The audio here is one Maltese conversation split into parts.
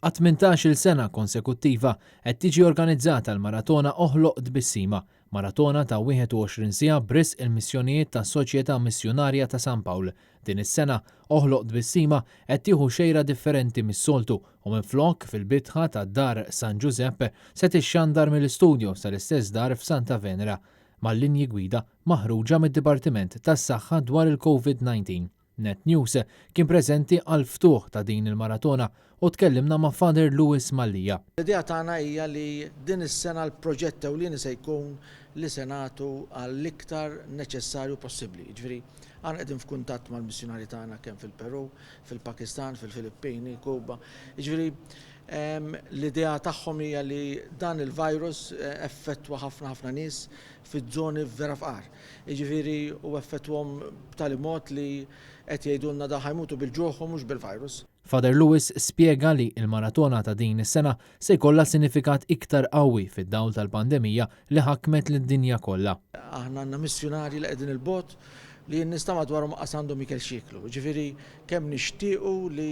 Għat 18-il sena konsekuttiva qed tiġi organizzata l-Maratona Oħloq Tbissima, maratona ta' 21 siegħa b'risq il-missjonijiet tas-Soċjetà Missjonarja ta' San Pawl. Din is-sena Oħloq Tbissima qed tieħu xejra differenti mis-soltu u minflok fil-bitħa tad-dar San Giuseppe se tixxandar mill-istudju tal-istess dar f'Santa Venera mal-linji gwida maħruġa mid-Dipartiment tas-Saħħa dwar il-COVID-19. Net News kien preżenti għal ftuħ ta' din il-maratona u tkellimna ma' Father Lewis Mallija. L-idea tagħna hija li din is-sena l-proġett ewlieni se jkun li se nagħtu għall-iktar neċessarju possibbli. Jiġifieri aħna qegħdin f'kuntatt mal-missjonarji tagħna kemm fil-Peru, fil-Pakistan, fil-Filippini, Kuba. Jiġifieri l-idea tagħhom hija li dan il-virus effettwa ħafna nies fiż-żoni vera fqar. Jiġifieri u effettwhom b'tali mod li qed jgħidulna da ħajmutu bil-ġuħ u mhux bil-virus. Father Lewis spjega li l-maratona ta' din is-sena se jkollha sinifikat iktar qawwi fid-dawl tal-pandemija li ħakmet lid-dinja kollha. Aħna għandna missjonarji li qegħdin il-bot li n-nies ta' madwarhom qasandhom ikel xieklu. Ġifieri kemm nixtiequ li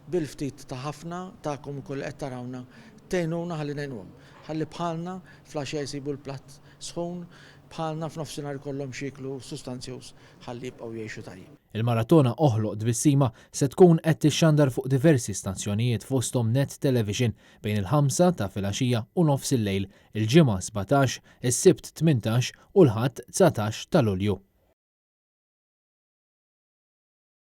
bil-ftit ta' ħafna tagħkom ukoll qed tarawna tgħinuna ħalli ngħinuhom. Ħalli bħalna flaxja jsibu l-platt sħun, bħalna f'nofsinhar ikollhom xieklu sustanzjuż ħalli jibqgħu jgħixu tajjeb. Il-maratona Oħloq Tbissima se tkun qed tixxandar fuq diversi stazzjonijiet fosthom Net Television bejn il-5 ta' filgħaxija u nofs il-lejl, il-ġimgħa 17, is-Sibt 18 u l-Ħadd 19 ta' Lulju.